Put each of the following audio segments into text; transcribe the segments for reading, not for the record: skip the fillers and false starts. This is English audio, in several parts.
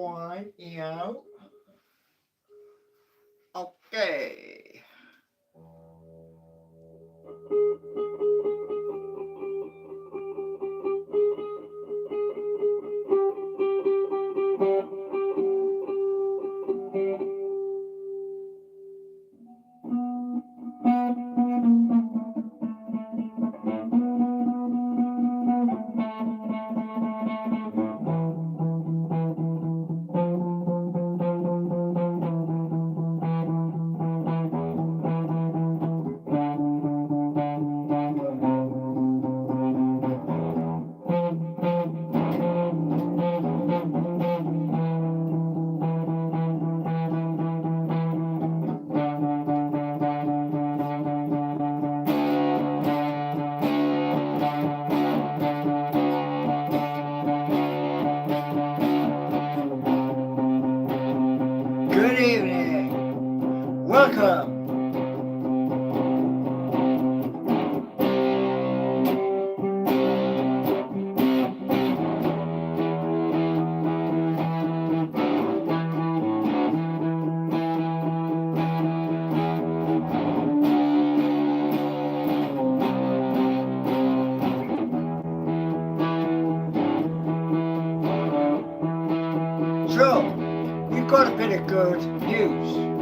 one, Okay. Good evening. Welcome. So, we've got a bit of good news.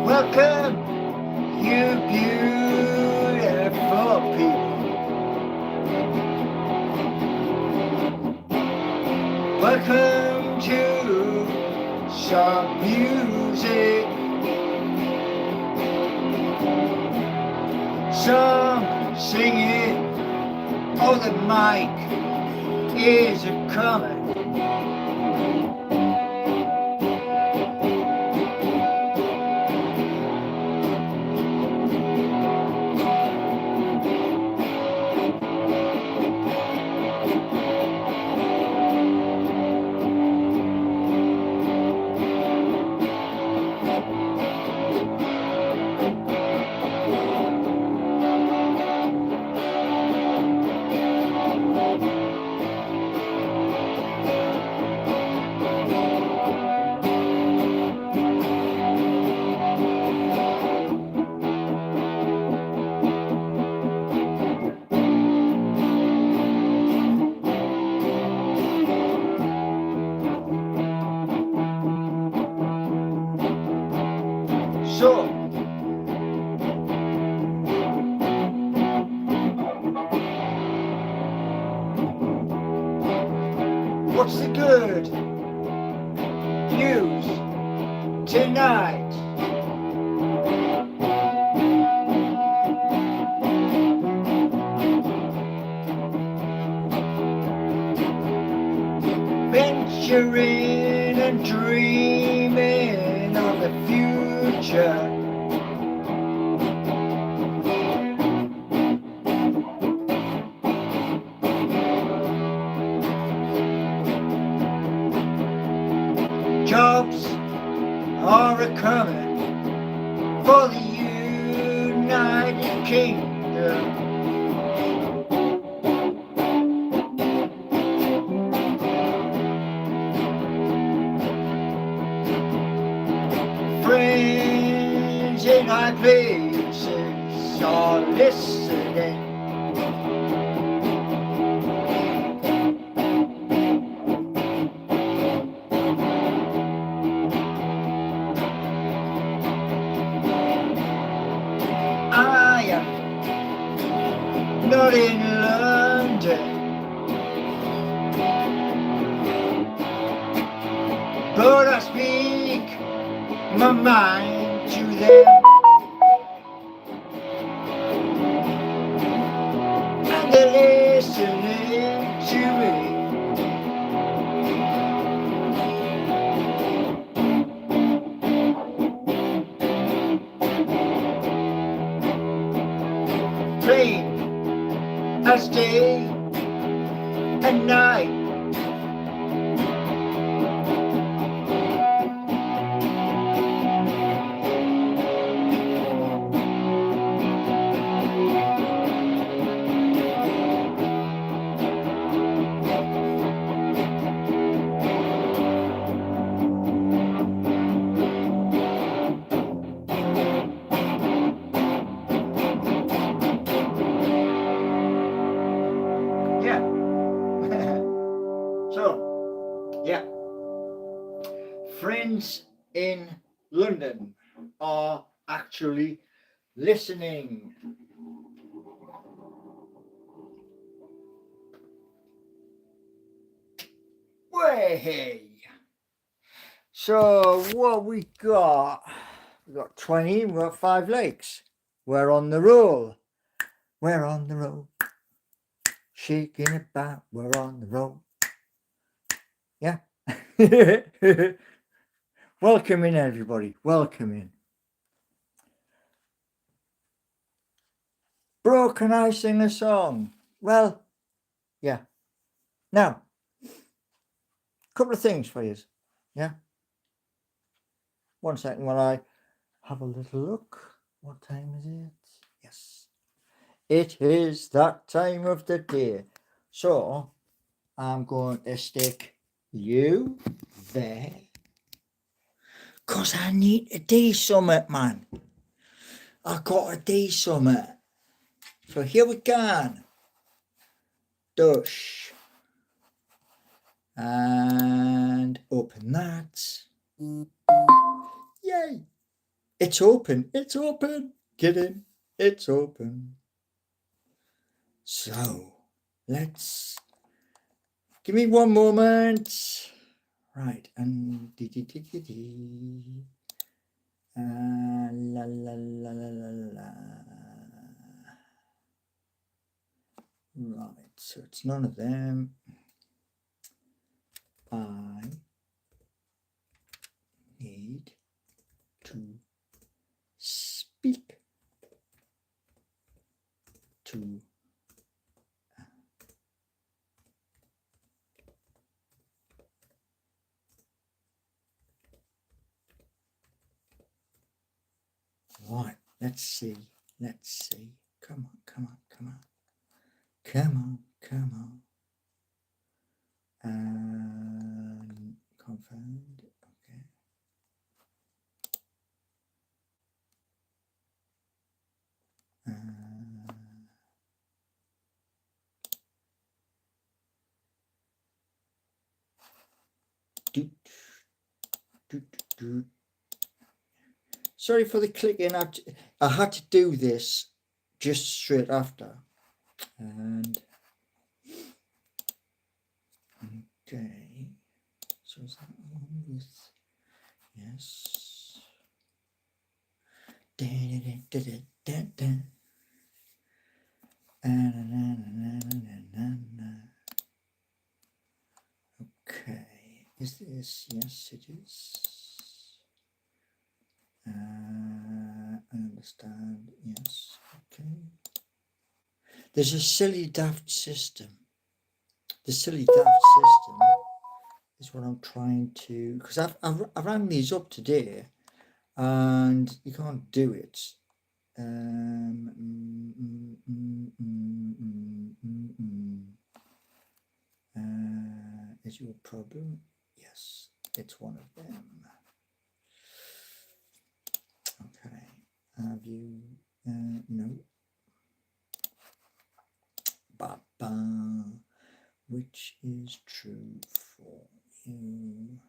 Welcome, you beautiful people. Welcome to some music, some singing. Oh, the mic is a coming. So, what's the good news tonight? Venturing and dreaming of the future. Jobs are a-coming for the United Kingdom. Friends in high places are listening. I am not in London, but I speak my mind to them. plain as day and night. Friends in London are actually listening. Way. So what we got? We got 20. We got 5 lakes. We're on the roll. We're on the roll. Shaking it back. We're on the roll. Yeah. Welcome in, everybody. Welcome in. Bro, can I sing a song? Well, yeah. Now, a couple of things for you. Yeah. 1 second while I have a little look. What time is it? Yes. It is that time of the day. So, I'm going to stick you there. Because I need to do something, man. I got to do something. So here we go. Dush. And open that. Yay. It's open. It's open. Get in. It's open. So, let's... Give me 1 moment. Right. And... la la la la la la. Right. So, it's none of them. I need to speak to right, let's see. Come on. And confirmed. Okay. Sorry for the clicking. I had to do this just straight after. And okay. So is that one with yes. Okay. Is this? Yes, it is. I understand. Yes. Okay. There's a silly daft system. The silly daft system is what I'm trying to, because I ran these up today, and you can't do it. Is your problem? Yes, it's one of them. Okay. Have you? No. Ba-ba. Which is true for you?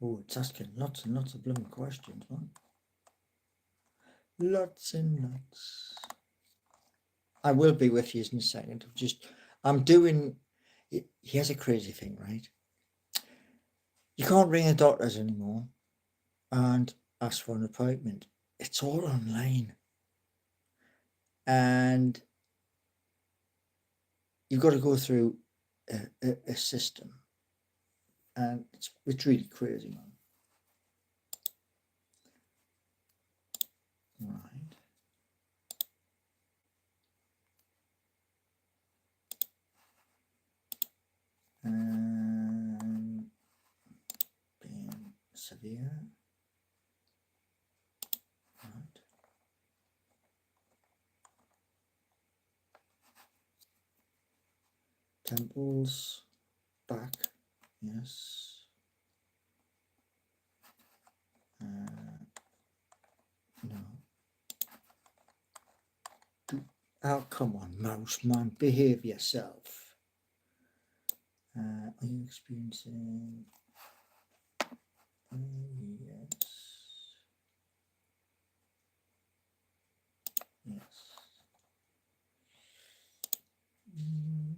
Oh, it's asking lots and lots of blooming questions, man. Lots and lots. I will be with you in a second. I'm doing. Here's a crazy thing, right? You can't ring the doctors anymore and ask for an appointment. it's all online, and you've got to go through a system, and it's really crazy, man. Right. And being severe. Right. Temples, back, yes. No. Oh, come on, mouse man, behave yourself. Are you experiencing? Yes. Yes. Yes.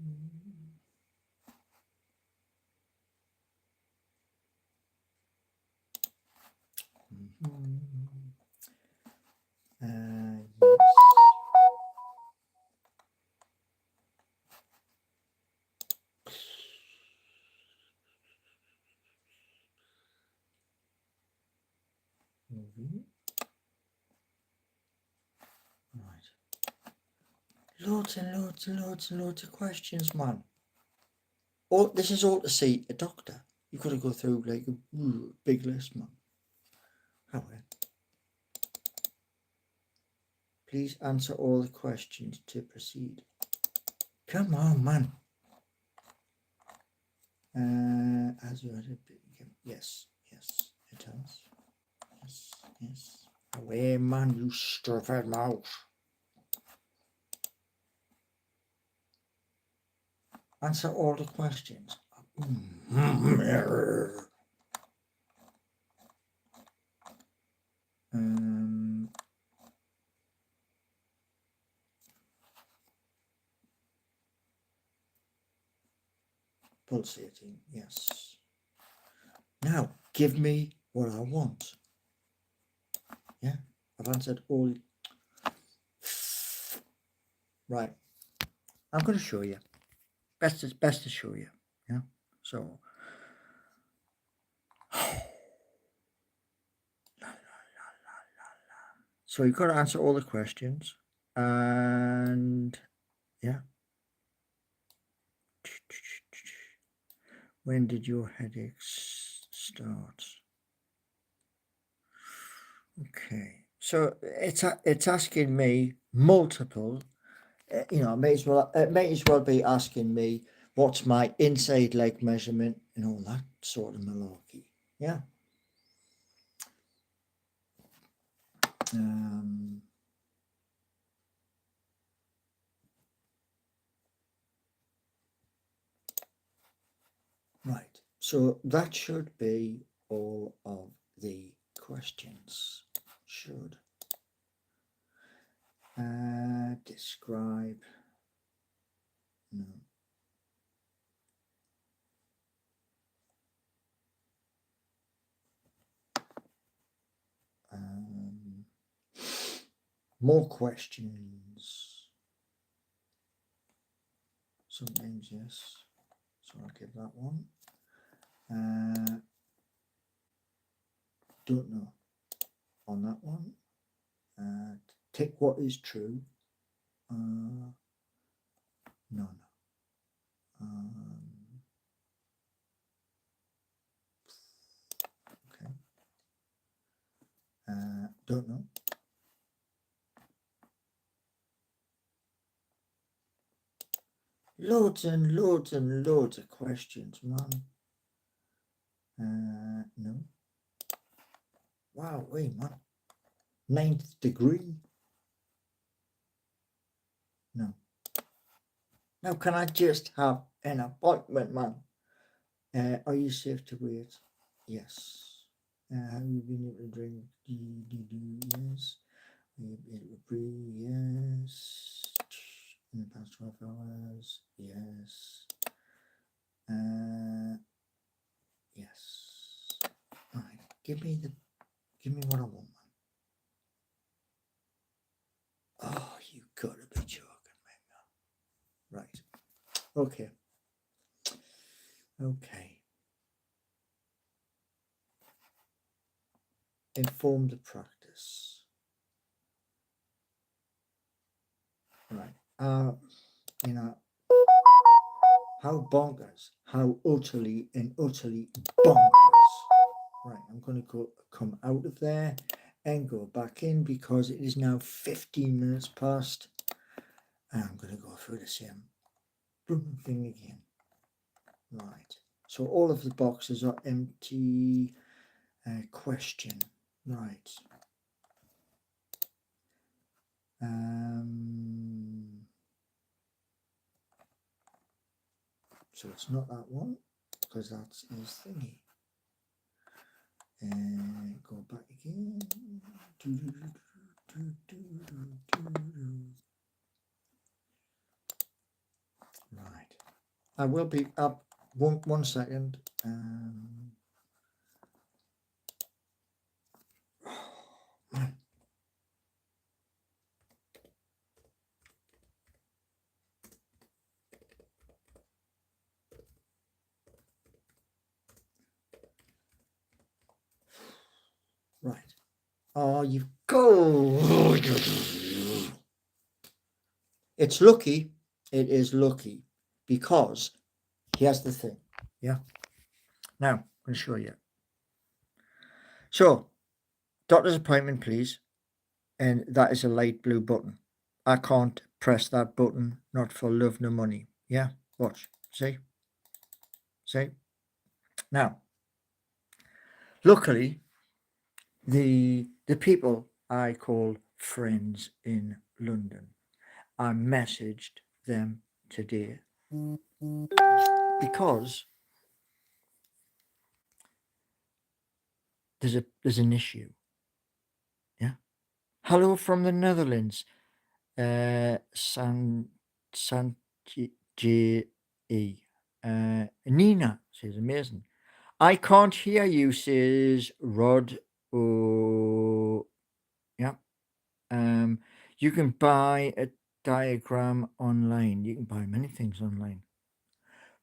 Right. Loads and loads and loads and loads of questions, man. Oh, this is all to see a doctor. You've got to go through like a big list, man. However, please answer all the questions to proceed. Come on, man. As you had yes, yes, it has. Yes, yes. Away, man, you stupid mouse. Answer all the questions. Pulsating, yes. Now, give me what I want. Yeah, I've answered all. Right, I'm going to show you. Best to show you. Yeah, so. So you've got to answer all the questions, and yeah. When did your headaches start? Okay, so it's asking me multiple. You know, it may as well be asking me what's my inside leg measurement and all that sort of malarkey. Yeah. Right. So that should be all of the questions. Should describe. No. More questions. Sometimes yes. So I'll give that one. Don't know on that one. Tick what is true. No, no. Okay. Don't know. Loads and loads and loads of questions, man. No. Wow, wait, man. 9th degree. No. Now, can I just have an appointment, man? Are you safe to wait? Yes. Have you been able to drink? Yes. Are you able to breathe? Yes. In the past 12 hours? Yes. Yes. All right. Give me what I want, man. Okay. Okay. Informed practice. Right. You know, how bonkers, how utterly and utterly bonkers. Right, I'm going to come out of there and go back in because it is now 15 minutes past, and I'm going to go through the same thing again. Right, so all of the boxes are empty. Question. Right. So it's not that one because that's his thingy. And go back again. Right. I will be up 1 second. Right. Oh, you go. It's lucky. It is lucky because here's the thing. Yeah. Now, I'm going to show you. So, doctor's appointment, please. And that is a light blue button. I can't press that button, not for love nor money. Yeah? Watch. See? See? Now, luckily, the people I call friends in London, I messaged them today because there's an issue. Yeah. Hello from the Netherlands. San J E. Nina says amazing. I can't hear you, says Rod. Oh, yeah. You can buy a diagram online. You can buy many things online.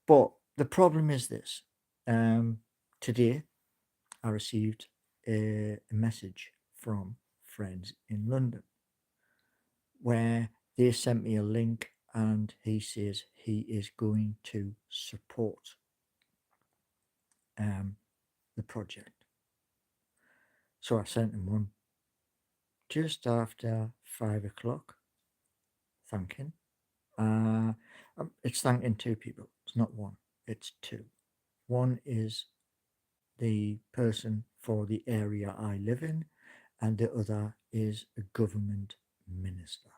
But the problem is this. Today, I received a message from friends in London where they sent me a link and he says he is going to support the project. So I sent him one just after 5 o'clock, thanking. It's thanking two people. It's not one, it's two. One is the person for the area I live in, and the other is a government minister.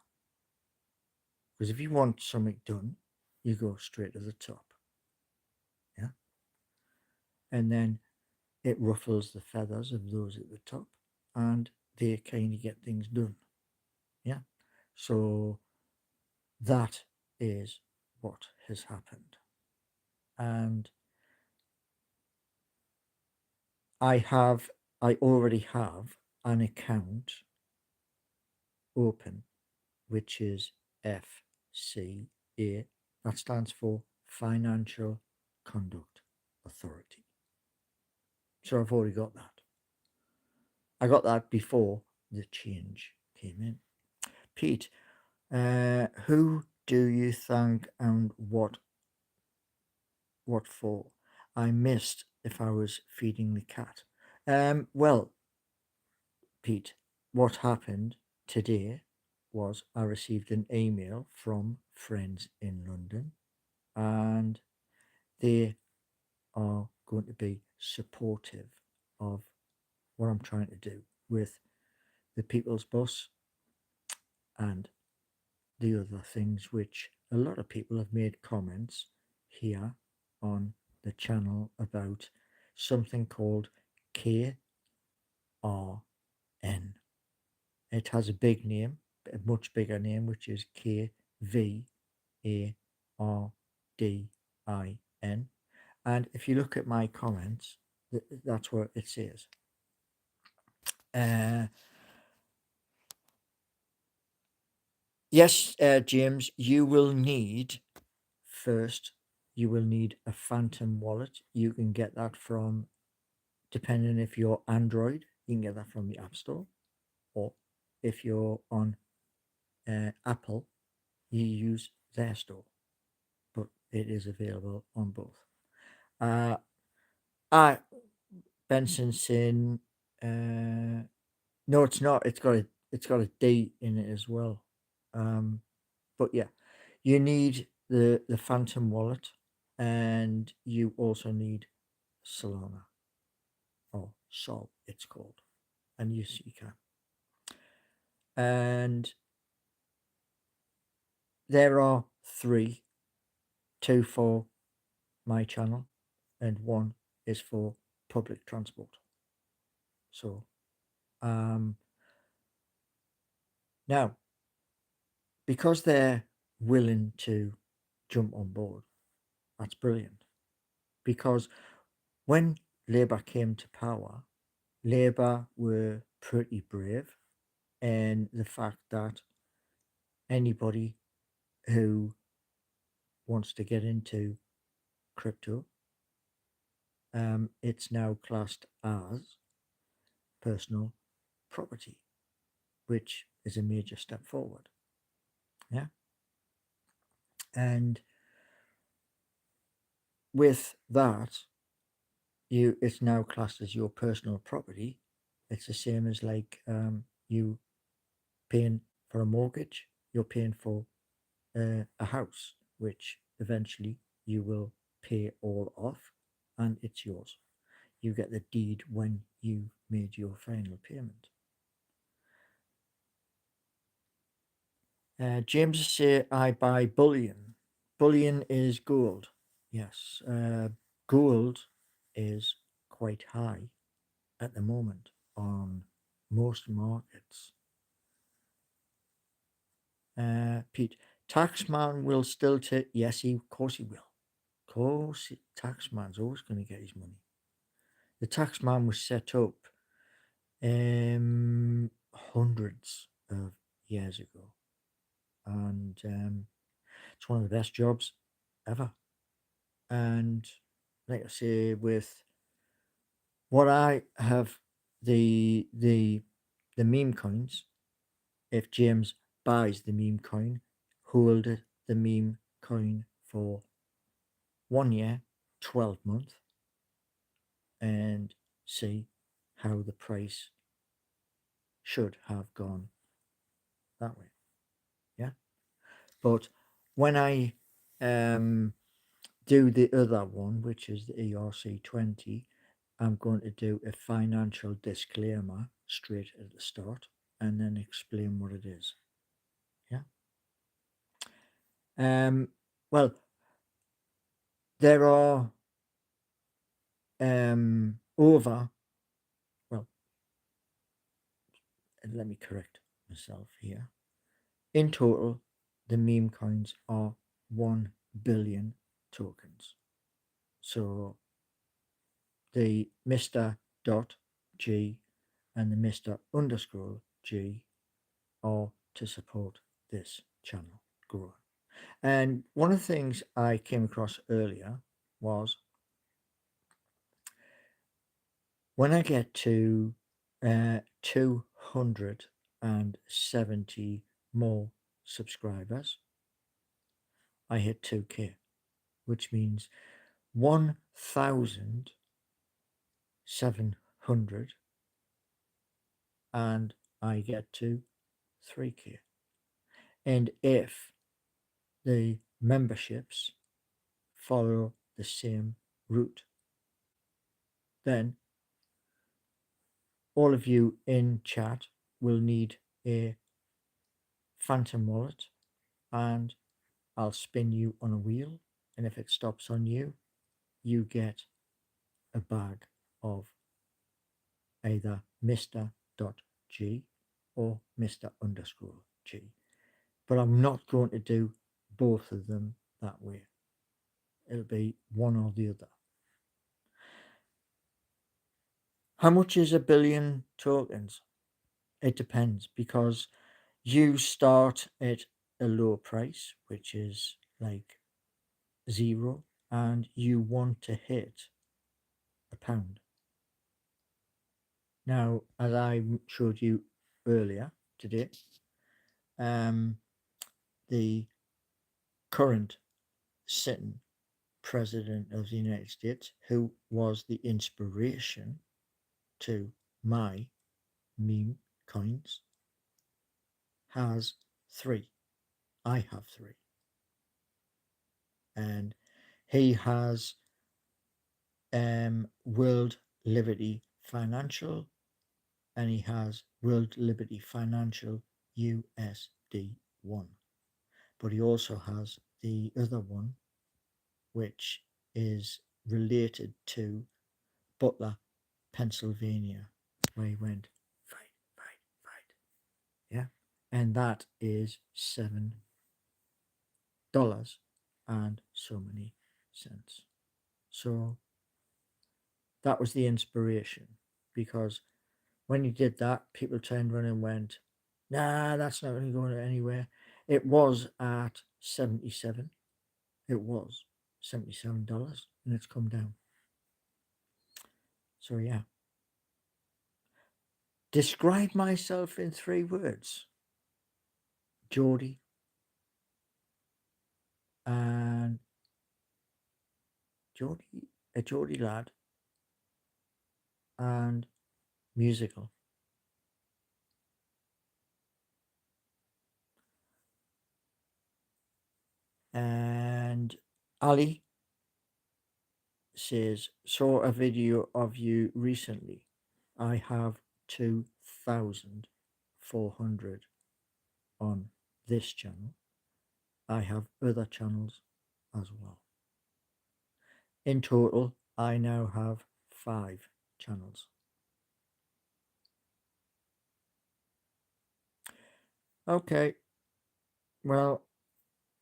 Because if you want something done, you go straight to the top. Yeah. And then it ruffles the feathers of those at the top and they kind of get things done. Yeah. So that is what has happened. And I already have an account open, which is FCA. That stands for Financial Conduct Authority. So I've already got that. I got that before the change came in. Pete, who do you thank and what for? I missed if I was feeding the cat. Well, Pete, what happened today was I received an email from friends in London and they are going to be supportive of what I'm trying to do with the People's Bus and the other things which a lot of people have made comments here on the channel about something called KRN. It has a big name, a much bigger name, which is KVARDIN. And if you look at my comments, that's what it says. Yes, James, you will need first, you will need a Phantom wallet. You can get that from, depending if you're Android, you can get that from the App Store, or if you're on Apple, you use their store, but it is available on both. I Benson Sin, no, it's not. It's got a D in it as well. But yeah, you need the Phantom wallet, and you also need Solana, or Sol, it's called, and you can. And there are three, two for my channel, and one is for public transport. So, now, because they're willing to jump on board, that's brilliant. Because when Labour came to power, Labour were pretty brave, and the fact that anybody who wants to get into crypto, it's now classed as personal property, which is a major step forward. Yeah. And with that, it's now classed as your personal property. It's the same as like you paying for a mortgage. You're paying for a house, which eventually you will pay all off, and it's yours. You get the deed when you made your final payment. James say I buy bullion. Bullion is gold. Yes, gold is quite high at the moment on most markets. Pete, taxman will still take. Yes, of course he will. Of course, taxman's always going to get his money. The taxman was set up hundreds of years ago, and it's one of the best jobs ever. And like I say, with what I have, the meme coins, if James buys the meme coin, hold the meme coin for 1 year, 12 months, and see how the price should have gone that way. Yeah. But when I do the other one, which is the ERC20, I'm going to do a financial disclaimer straight at the start and then explain what it is. Yeah. Well, there are over, well, let me correct myself here. In total, the meme coins are 1 billion tokens. So the Mr. Dot G and the Mr. Underscore G are to support this channel growing. And one of the things I came across earlier was when I get to 270 more subscribers, I hit 2K, which means 1,700 and I get to 3K. And if the memberships follow the same route, then all of you in chat will need a Phantom wallet, and I'll spin you on a wheel, and if it stops on you, you get a bag of either Mr. G or Mr. Underscore G. But I'm not going to do both of them that way. It'll be one or the other. How much is 1 billion tokens? It depends, because you start at a low price, which is like zero and you want to hit £1. Now, as I showed you earlier today, the current sitting president of the United States, who was the inspiration to my meme coins, has 3. I have 3. And he has World Liberty Financial, and he has World Liberty Financial USD1. But he also has the other one, which is related to Butler, Pennsylvania, where he went, fight, fight, fight. Yeah. And that is $7 and so many cents. So that was the inspiration, because when you did that, people turned around and went, nah, that's not going to go anywhere. It was at 77. It was $77 and it's come down. So yeah. Describe myself in 3 words. Geordie and a Geordie lad and musical. And Ali says, saw a video of you recently. I have 2,400 on this channel. I have other channels as well. In total, I now have 5 channels. Okay, well,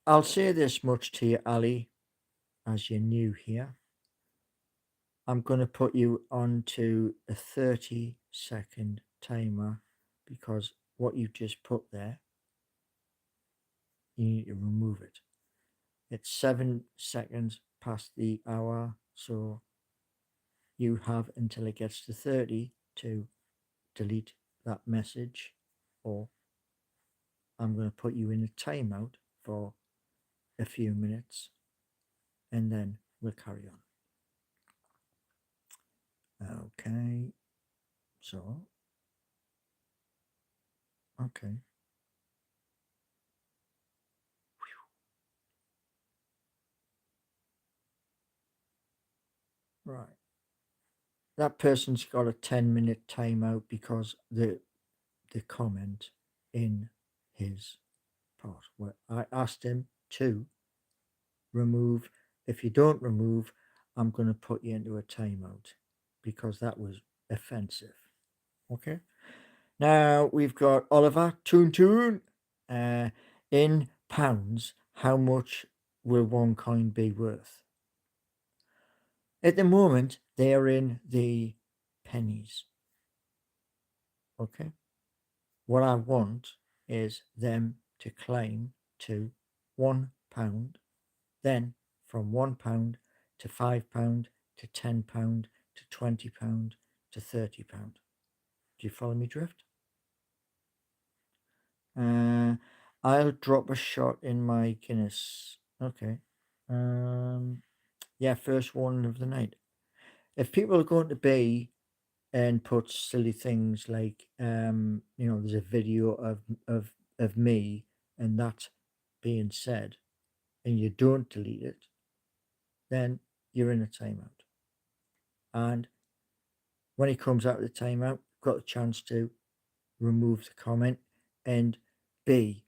I'll say this much to you, Ali, as you're new here. I'm going to put you onto a 30-second timer, because what you just put there, you need to remove it. It's 7 seconds past the hour, so you have until it gets to 30 to delete that message, or I'm going to put you in a timeout for a few minutes and then we'll carry on. Okay, so, okay. Right. That person's got a 10-minute timeout because the comment in his part where I asked him to remove. If you don't remove, I'm going to put you into a timeout because that was offensive. Okay. Now we've got Oliver Toon. In pounds, how much will one coin be worth? At the moment, they are in the pennies. Okay. What I want is them to climb to £1, then from £1 to £5 to £10 to £20 to £30. Do you follow me drift? I'll drop a shot in my Guinness. Okay. Yeah, first one of the night. If people are going to be and put silly things like there's a video of me and that being said and you don't delete it, then you're in a timeout. And when it comes out of the timeout, you've got a chance to remove the comment and be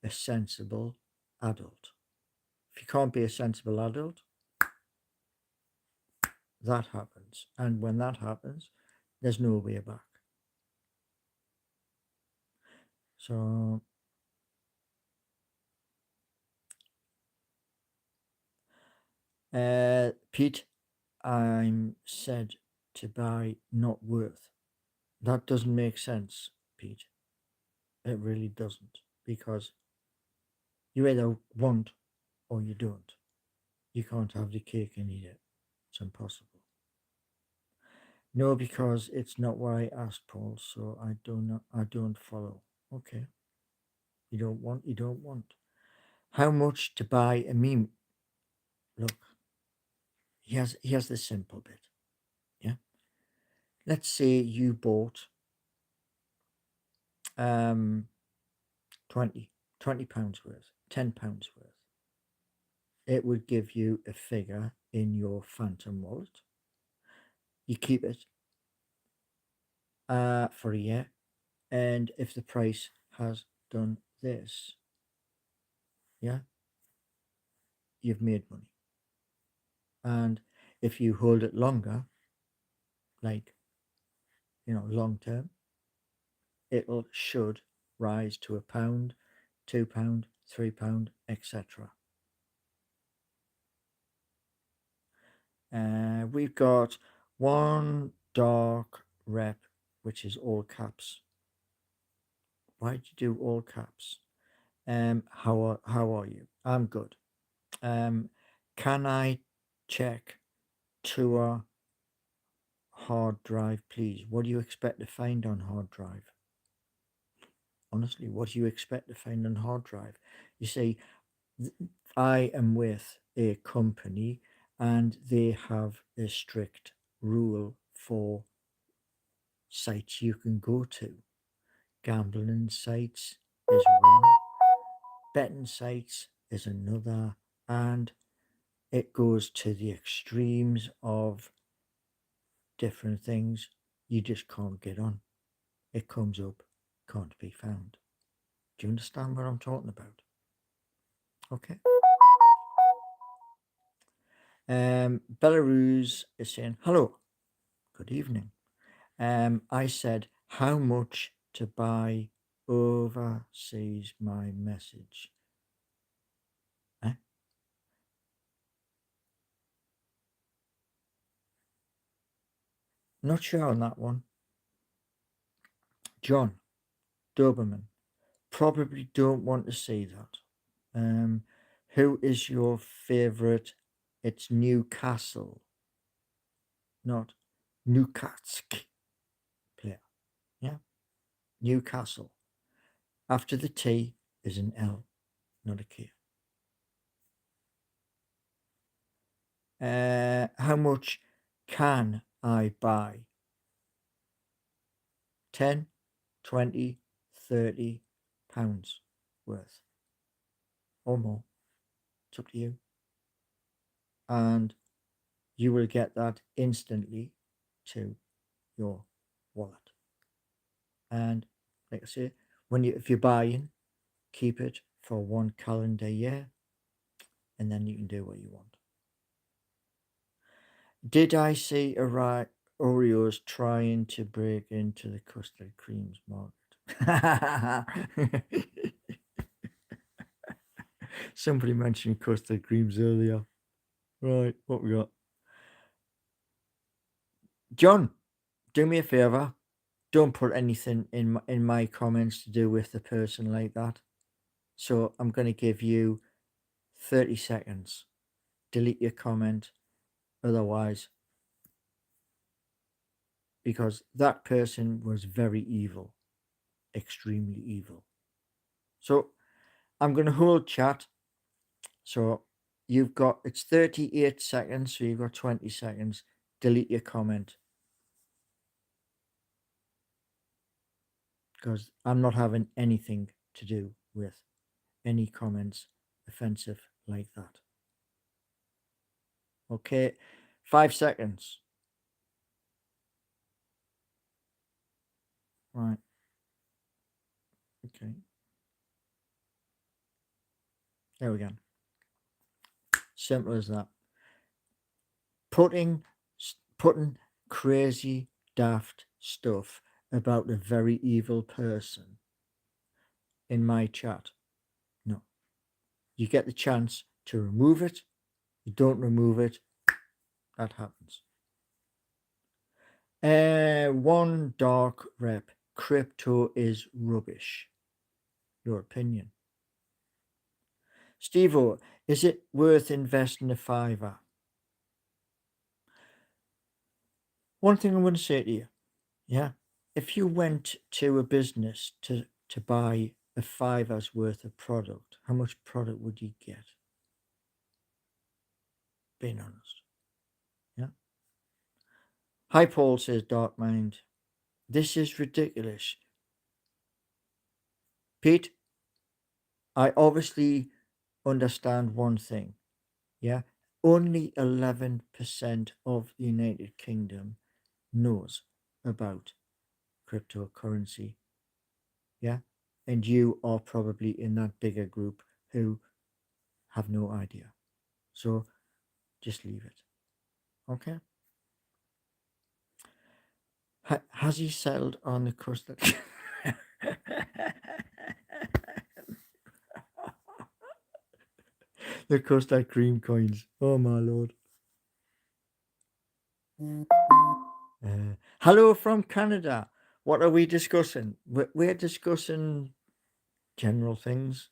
a sensible adult. If you can't be a sensible adult, that happens. And when that happens, there's no way back. So Pete, I'm said to buy not worth. That doesn't make sense, Pete. It really doesn't, because you either want or you don't. You can't have the cake and eat it. It's impossible. No, because it's not what I asked, Paul, so I don't follow. Okay. You don't want. How much to buy a meme? Look, he has the simple bit. Yeah. Let's say you bought um 20, £20 worth, £10 worth. It would give you a figure in your phantom wallet. You keep it for a year, and if the price has done this, yeah, you've made money. And if you hold it longer, like long term, it'll should rise to £1, £2, £3, etc. We've got one dark rep, which is all caps. Why did you do all caps? How are you? I'm good. Can I check tour hard drive, please? What do you expect to find on hard drive? Honestly, what do you expect to find on hard drive? You see, I am with a company and they have a strict rule for sites you can go to. Gambling sites is one, betting sites is another, and it goes to the extremes of different things you just can't get on. It comes up, can't be found. Do you understand what I'm talking about? Okay. Belarus is saying, hello, good evening. I said, how much to buy overseas my message? Eh? Not sure on that one. John Doberman, probably don't want to see that. Who is your favourite? It's Newcastle, not Newcastle player. Yeah, Newcastle. After the T is an L, not a K. How much can I buy? 10, 20, 30 pounds worth or more. It's up to you. And you will get that instantly to your wallet. And like I say, if you're buying, keep it for 1 calendar year, and then you can do what you want. Did I see Oreos trying to break into the custard creams market? Somebody mentioned custard creams earlier. Right, what we got? John, do me a favor. Don't put anything in my comments to do with the person like that. So I'm going to give you 30 seconds. Delete your comment. Otherwise, because that person was very evil, extremely evil. So I'm going to hold chat. So it's 38 seconds. So you've got 20 seconds. Delete your comment. Because I'm not having anything to do with any comments offensive like that. Okay, 5 seconds. Right. Okay. There we go. Simple as that. Putting crazy, daft stuff about a very evil person in my chat. No. You get the chance to remove it. You don't remove it. That happens. One dark rep. Crypto is rubbish. Your opinion. Steve-O, is it worth investing a fiver? One thing I'm going to say to you, yeah, if you went to a business to buy a fiver's worth of product, how much product would you get? Being honest. Yeah. Hi Paul, says Dark Mind. This is ridiculous. Pete, I obviously understand one thing. Yeah. Only 11% of the United Kingdom knows about cryptocurrency. Yeah. And you are probably in that bigger group who have no idea. So just leave it. Okay. Has he settled on the custard? The custard cream coins. Oh my lord. Hello from Canada. What are we discussing? We're discussing general things.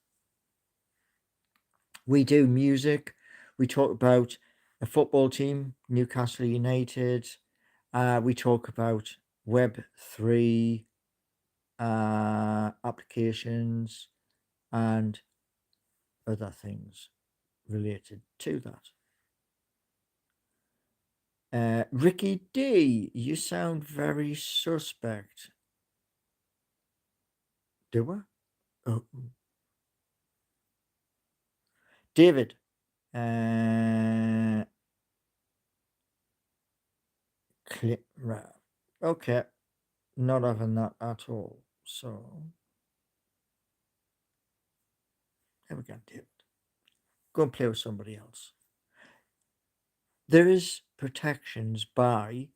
We do music. We talk about a football team, Newcastle United. We talk about Web3 applications and other things related to that. Ricky D, you sound very suspect. Do I? Oh. David, clip rap. Okay, not having that at all. So, there we go, David. Go and play with somebody else. There is protections by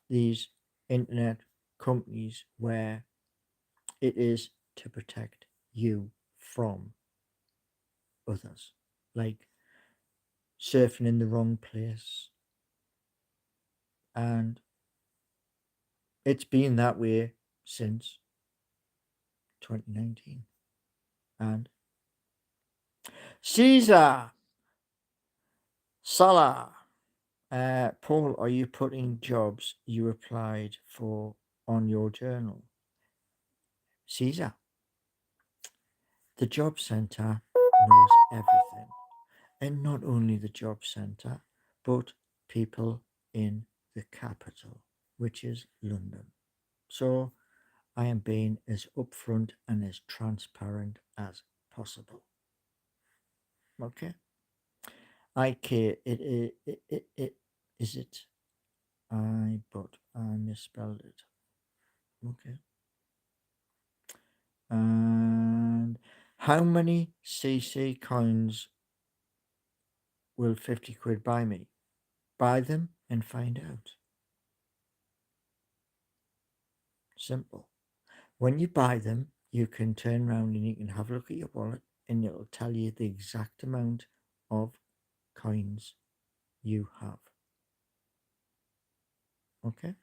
these internet companies where it is to protect you from others, like surfing in the wrong place. And it's been that way since 2019. And Caesar Salah, Paul, are you putting jobs you applied for on your journal? Caesar, the job centre knows everything. And not only the job centre, but people in the capital, which is London. So I am being as upfront and as transparent as possible. Okay? It is it but I misspelled it. Okay. And how many CC coins will 50 quid buy me? Buy them and find out. Simple. When you buy them, you can turn around and you can have a look at your wallet and it'll tell you the exact amount of coins you have. Okay?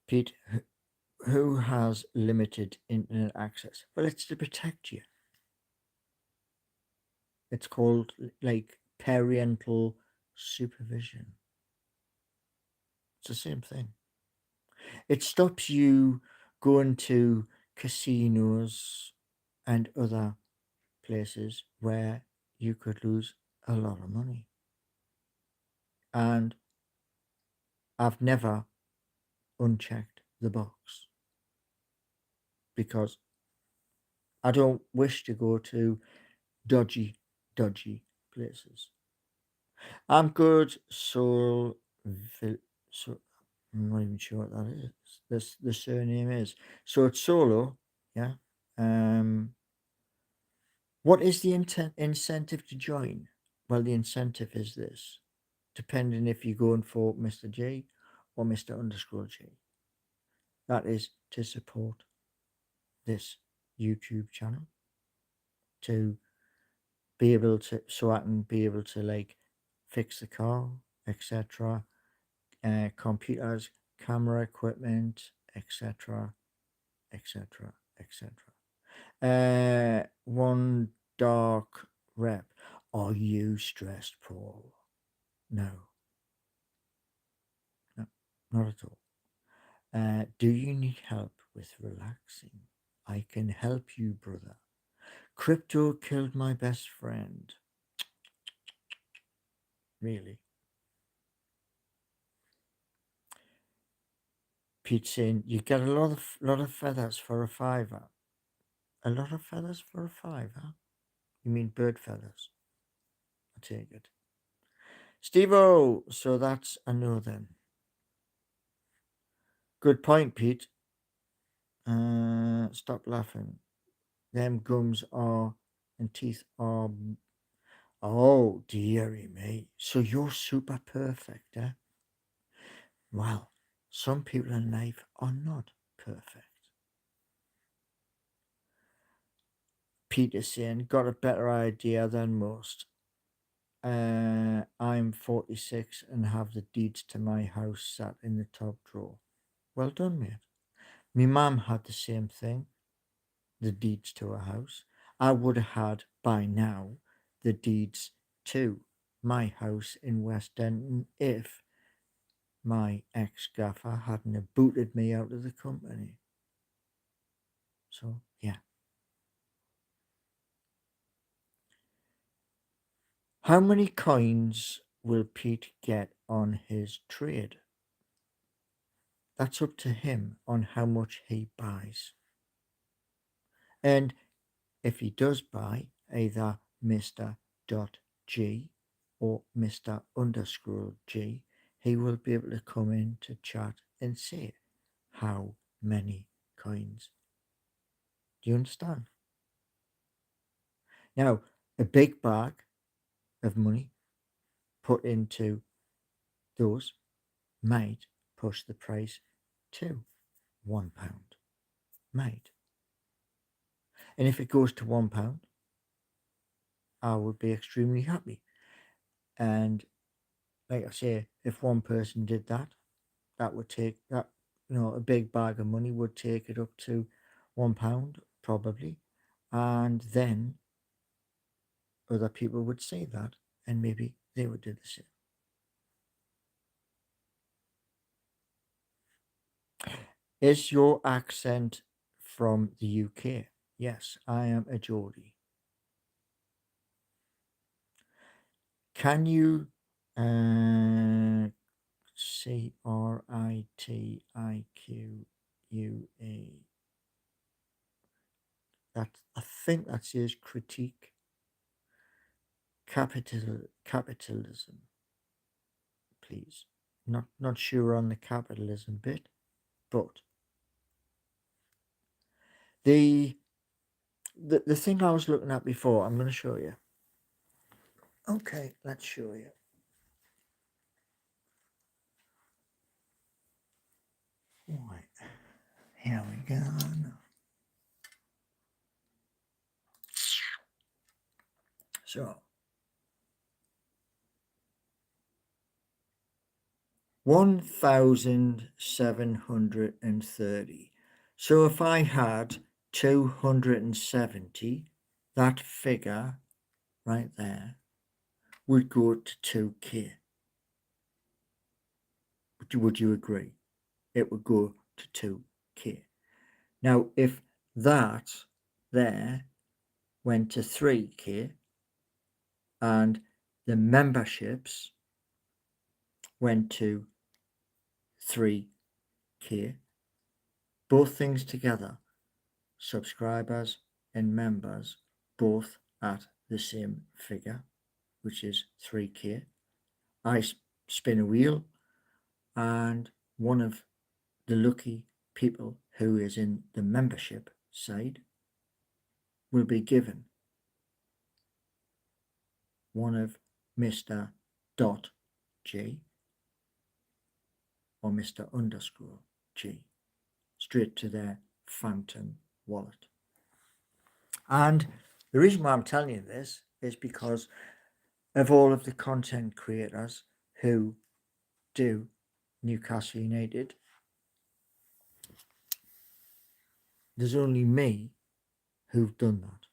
Pete, who has limited internet access? Well, it's to protect you. It's called like parental supervision. It's the same thing. It stops you going to casinos and other places where you could lose a lot of money. And I've never unchecked the box because I don't wish to go to dodgy places. I'm good soul. So I'm not even sure what that is. The surname is. So it's solo. Yeah. What is the incentive to join? Well, the incentive is this, depending if you're going for Mr. J or Mr. Underscore J. That is to support this YouTube channel, to be able to, so I can be able to like fix the car, etc. Computers, camera equipment, etc., etc., etc. One dark rep. Are you stressed, Paul? No, no, not at all. Do you need help with relaxing? I can help you, brother. Crypto killed my best friend. Really? Pete saying you get a lot of feathers for a fiver. A lot of feathers for a fiver? You mean bird feathers? I take it. Steve-O, so that's a no then. Good point, Pete. Stop laughing. Them gums are and teeth are. Oh, dearie me. So you're super perfect, eh? Well, some people in life are not perfect. Peter saying, got a better idea than most. I'm 46 and have the deeds to my house sat in the top drawer. Well done, mate. Me mum had the same thing, the deeds to her house. I would have had by now the deeds to my house in West Denton if my ex-gaffer hadn't have booted me out of the company. So, yeah. How many coins will Pete get on his trade? That's up to him on how much he buys. And if he does buy either Mr. G or Mr. G, he will be able to come in to chat and say how many coins. Do you understand? Now, a big bag of money put into those might push the price to £1. Might. And if it goes to £1, I would be extremely happy. And like I say, if one person did that, that would take that, a big bag of money would take it up to £1 probably. And then other people would say that and maybe they would do the same. Is your accent from the UK? Yes, I am a Geordie. Can you CRITIQUA? That I think that says critique capitalism, please. Not sure on the capitalism bit, but the thing I was looking at before, I'm going to show you. Okay, let's show you. Right, here we go. So 1,730. So if I had 270, that figure right there would go to 2k. Would you agree? It would go to 2k. Now, if that there went to 3k and the memberships went to 3k, both things together, subscribers and members, both at the same figure, which is 3k. I spin a wheel and one of the lucky people who is in the membership side will be given one of Mr. G or Mr. G straight to their phantom wallet. And the reason why I'm telling you this is because of all of the content creators who do Newcastle United There's only me who've done that.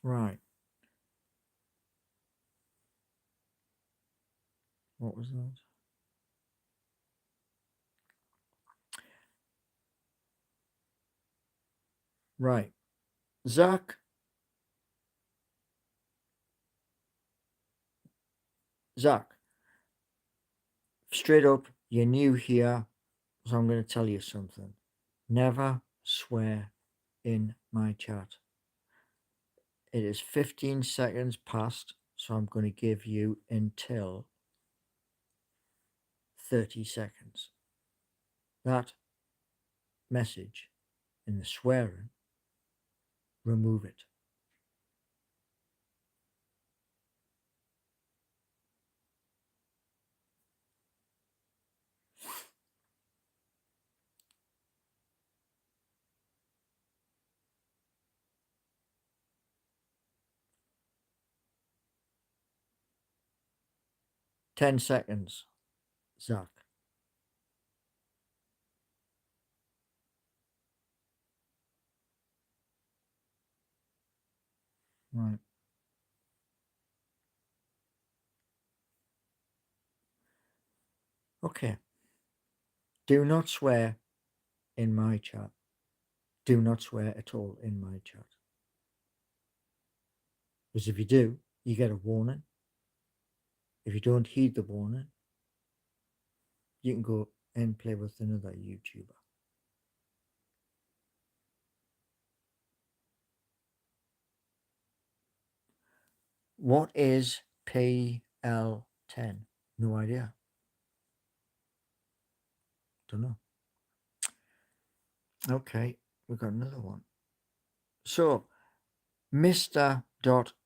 Right. What was that? Right. Zach, straight up, you're new here, so I'm going to tell you something. Never swear in my chat. It is 15 seconds past, so I'm going to give you until 30 seconds. That message in the swearing, remove it. Ten seconds, Zach. Right. Okay. Do not swear in my chat. Do not swear at all in my chat. Because if you do, you get a warning. If you don't heed the warning, you can go and play with another YouTuber. What is PL10? No idea. Don't know. Okay, we've got another one. So, Mr.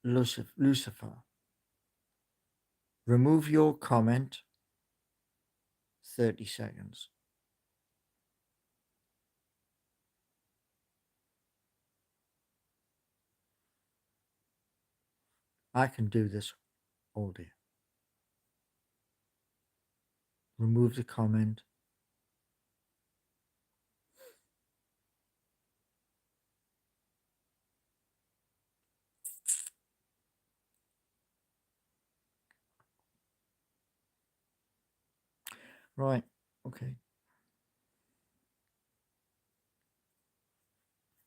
Lucifer, remove your comment. 30 seconds. I can do this all day. Remove the comment. Right, okay.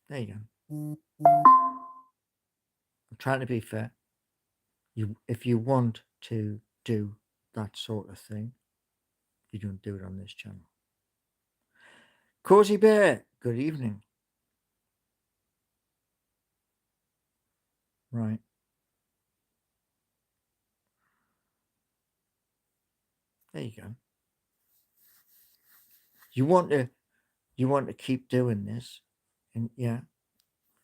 There you go. I'm trying to be fair. If you want to do that sort of thing, you don't do it on this channel. Cozy Bear, good evening. Right. There you go. You want to keep doing this, and yeah,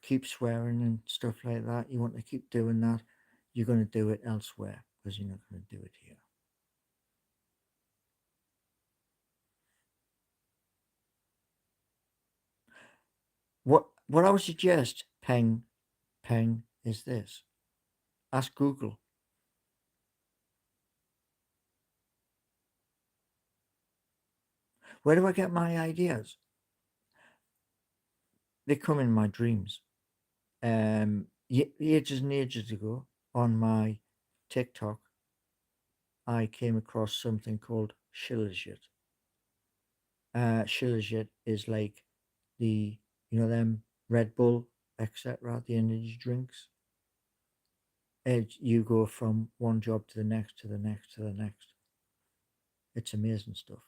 keep swearing and stuff like that. You want to keep doing that. You're going to do it elsewhere because you're not going to do it here. What I would suggest, Peng, is this. Ask Google. Where do I get my ideas? They come in my dreams. Ages and ages ago on my TikTok, I came across something called Shilajit. Shilajit is like them Red Bull, etc., the energy drinks. You go from one job to the next, to the next, to the next. It's amazing stuff.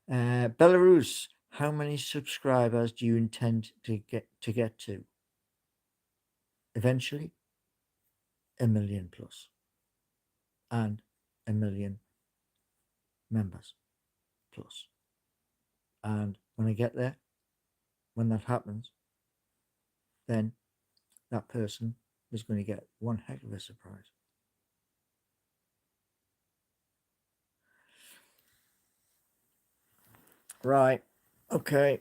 Belarus, how many subscribers do you intend to get to? Eventually, 1 million plus, and 1 million members plus. And when I get there, when that happens, then that person is going to get one heck of a surprise. Right. Okay.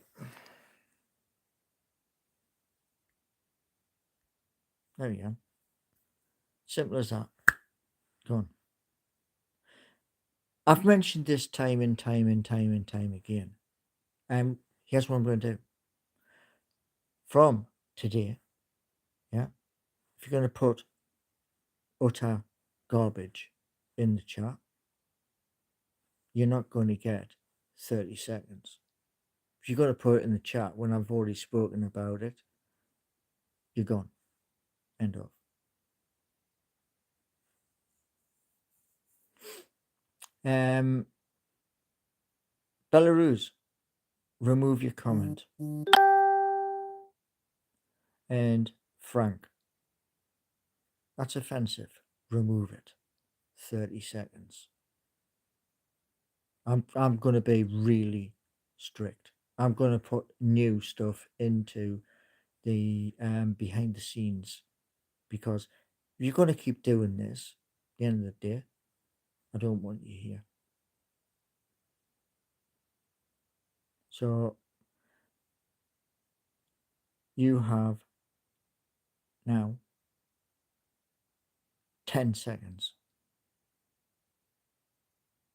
There we go. Simple as that. Go on. I've mentioned this time and time and time and time again. Here's what I'm going to do. From today, yeah, if you're going to put utter garbage in the chat, you're not going to get 30 seconds. If you're going to put it in the chat when I've already spoken about it, you're gone. End of. Belarus, remove your comment. And Frank, that's offensive. Remove it. 30 seconds. I'm going to be really strict. I'm going to put new stuff into the behind the scenes, because if you're going to keep doing this, at the end of the day, I don't want you here. So you have now 10 seconds,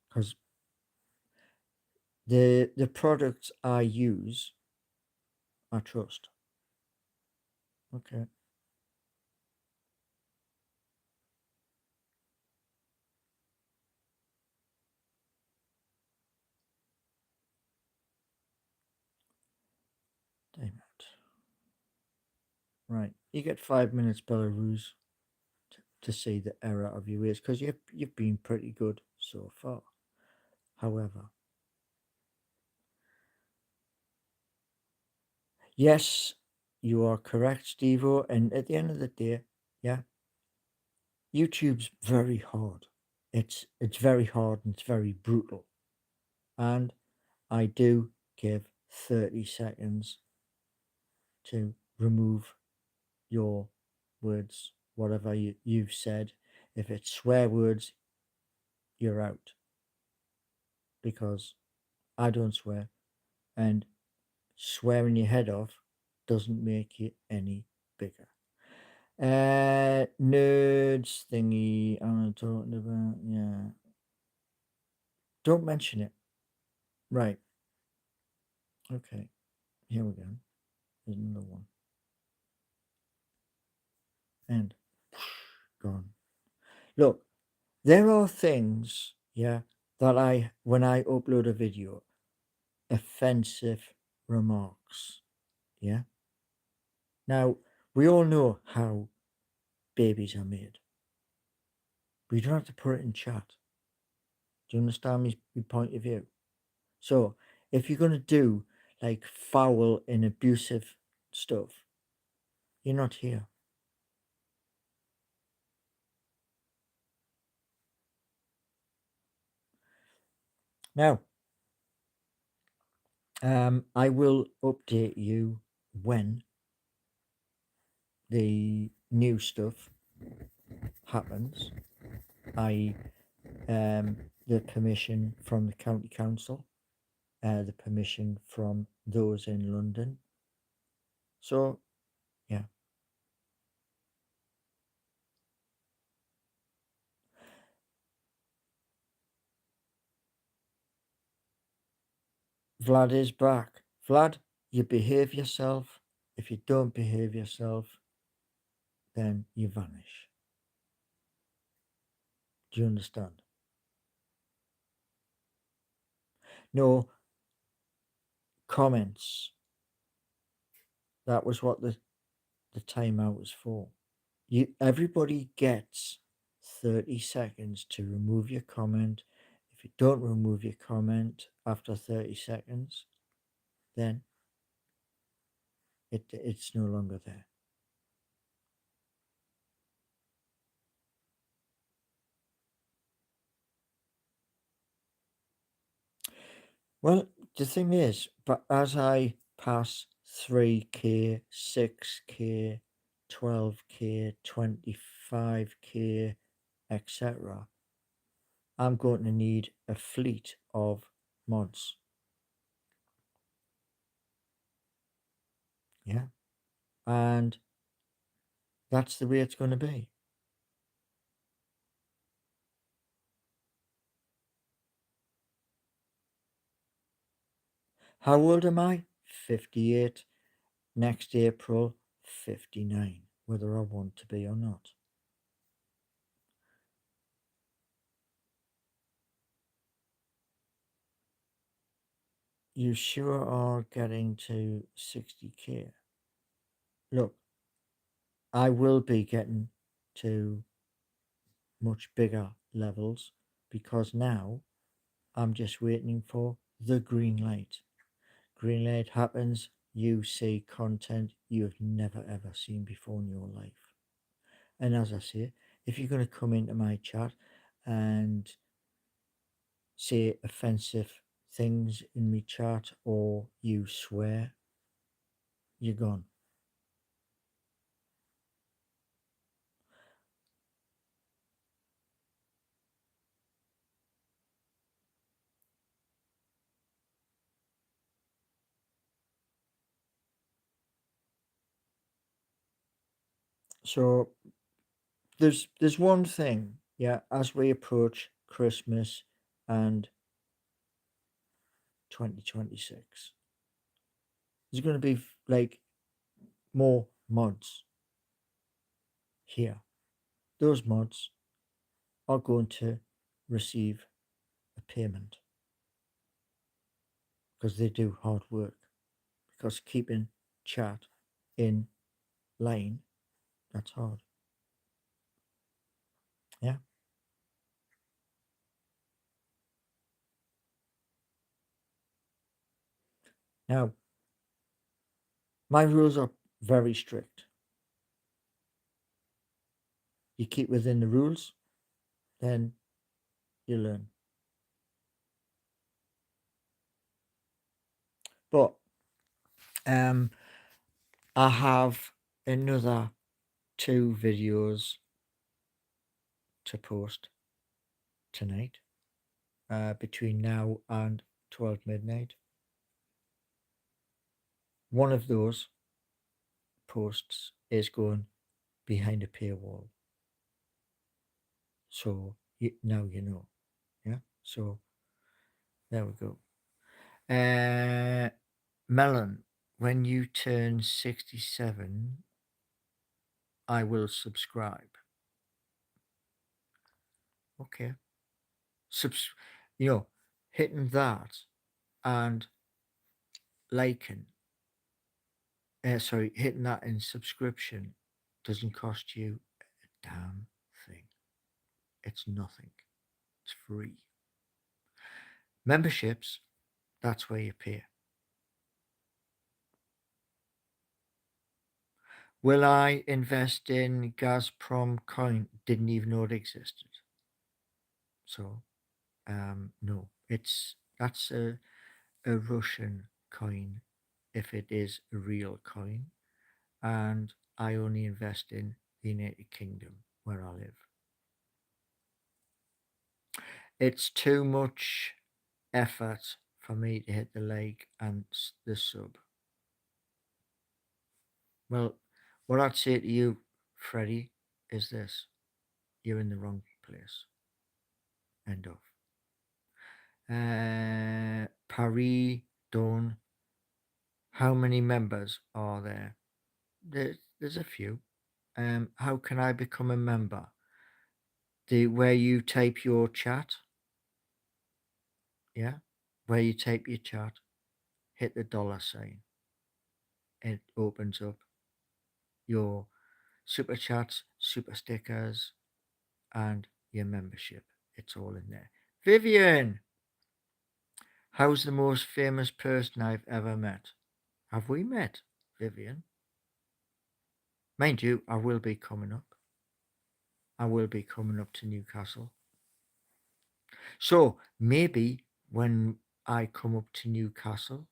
because the products I use, I trust. Okay. Damn it. Right. You get 5 minutes, Belarus, to see the error of your ways, because you've been pretty good so far. However, yes, you are correct, Stevo. And at the end of the day, yeah, YouTube's very hard. It's very hard and it's very brutal. And I do give 30 seconds to remove your words, whatever you've said. If it's swear words, you're out, because I don't swear, and swearing your head off doesn't make you any bigger. Nerds thingy I'm talking about, yeah. Don't mention it. Right. Okay. Here we go. There's another one. And gone. Look, there are things, yeah, that when I upload a video, offensive remarks, yeah. Now, we all know how babies are made. But you don't have to put it in chat. Do you understand my point of view? So, if you're going to do like foul and abusive stuff, you're not here. Now, I will update you when the new stuff happens, i.e., the permission from the county council, the permission from those in London. So, yeah. Vlad is back. Vlad, you behave yourself. If you don't behave yourself, then you vanish. Do you understand? No comments. That was what the timeout was for. Everybody gets 30 seconds to remove your comment. If you don't remove your comment after 30 seconds, then it's no longer there. Well, the thing is, but as I pass 3K, 6K, 12K, 25K, etc., I'm going to need a fleet of mods. Yeah. And that's the way it's going to be. How old am I? 58. Next April, 59, whether I want to be or not. You sure are getting to 60k. Look, I will be getting to much bigger levels because now I'm just waiting for the green light. Green light happens, you see content you have never ever seen before in your life. And as I say, if you're going to come into my chat and say offensive things in my chat or you swear, you're gone. So there's one thing, yeah, as we approach Christmas and 2026, there's going to be like more mods here. Those mods are going to receive a payment because they do hard work. Because keeping chat in line, that's hard. Yeah. Now, my rules are very strict. You keep within the rules, then you learn. But I have another 2 videos to post tonight, between now and 12 midnight. One of those posts is going behind a paywall. So now you know. Yeah. So there we go. Melon, when you turn 67, I will subscribe. Okay. Subs you know, hitting that and liking, sorry, hitting that in subscription doesn't cost you a damn thing. It's nothing. It's free. Memberships, that's where you pay. Will I invest in Gazprom coin? Didn't even know it existed. So, no, that's a Russian coin if it is a real coin, and I only invest in the United Kingdom where I live. It's too much effort for me to hit the like and the sub. Well, what I'd say to you, Freddie, is this: you're in the wrong place. End of. Paris Dawn. How many members are there? There's a few. How can I become a member? Where you type your chat, yeah, where you type your chat, hit the $sign. It opens up your super chats, super stickers, and your membership. It's all in there. Vivian, how's the most famous person I've ever met? Have we met, Vivian? Mind you, I will be coming up. I will be coming up to Newcastle. So maybe when I come up to Newcastle,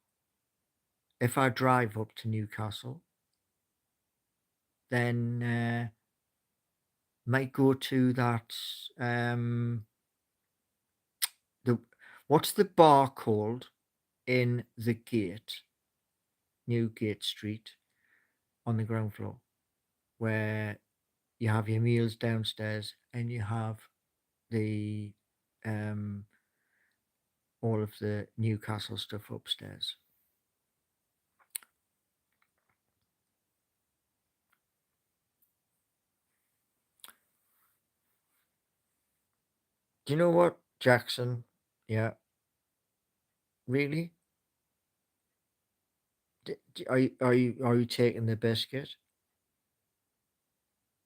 if I drive up to Newcastle, then might go to that the what's the bar called in the gate, Newgate Street, on the ground floor, where you have your meals downstairs and you have the all of the Newcastle stuff upstairs. Do you know what, Jackson? Yeah, really? Are you taking the biscuit?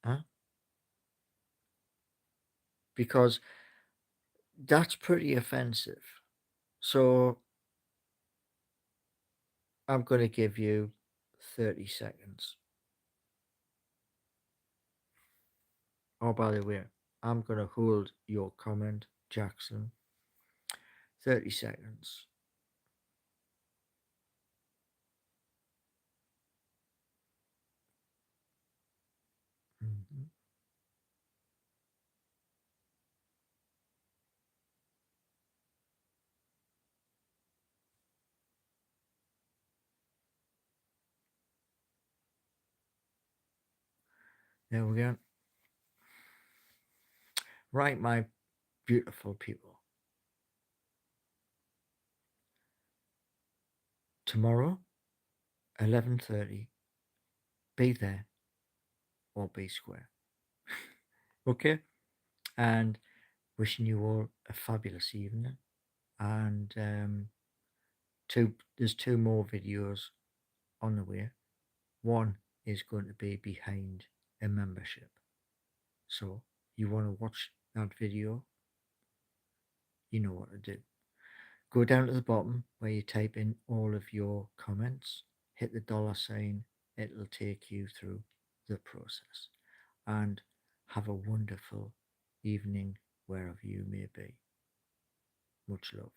Huh? Because that's pretty offensive. So I'm going to give you 30 seconds. Oh, by the way, I'm going to hold your comment, Jackson. 30 seconds. Mhm. There we go. Right, my beautiful people. Tomorrow, 11:30, be there or be square. Okay? And wishing you all a fabulous evening. And there's two more videos on the way. One is going to be behind a membership. So you want to watch that video, you know what to do. Go down to the bottom where you type in all of your comments, hit the $sign, it'll take you through the process. And have a wonderful evening wherever you may be. Much love.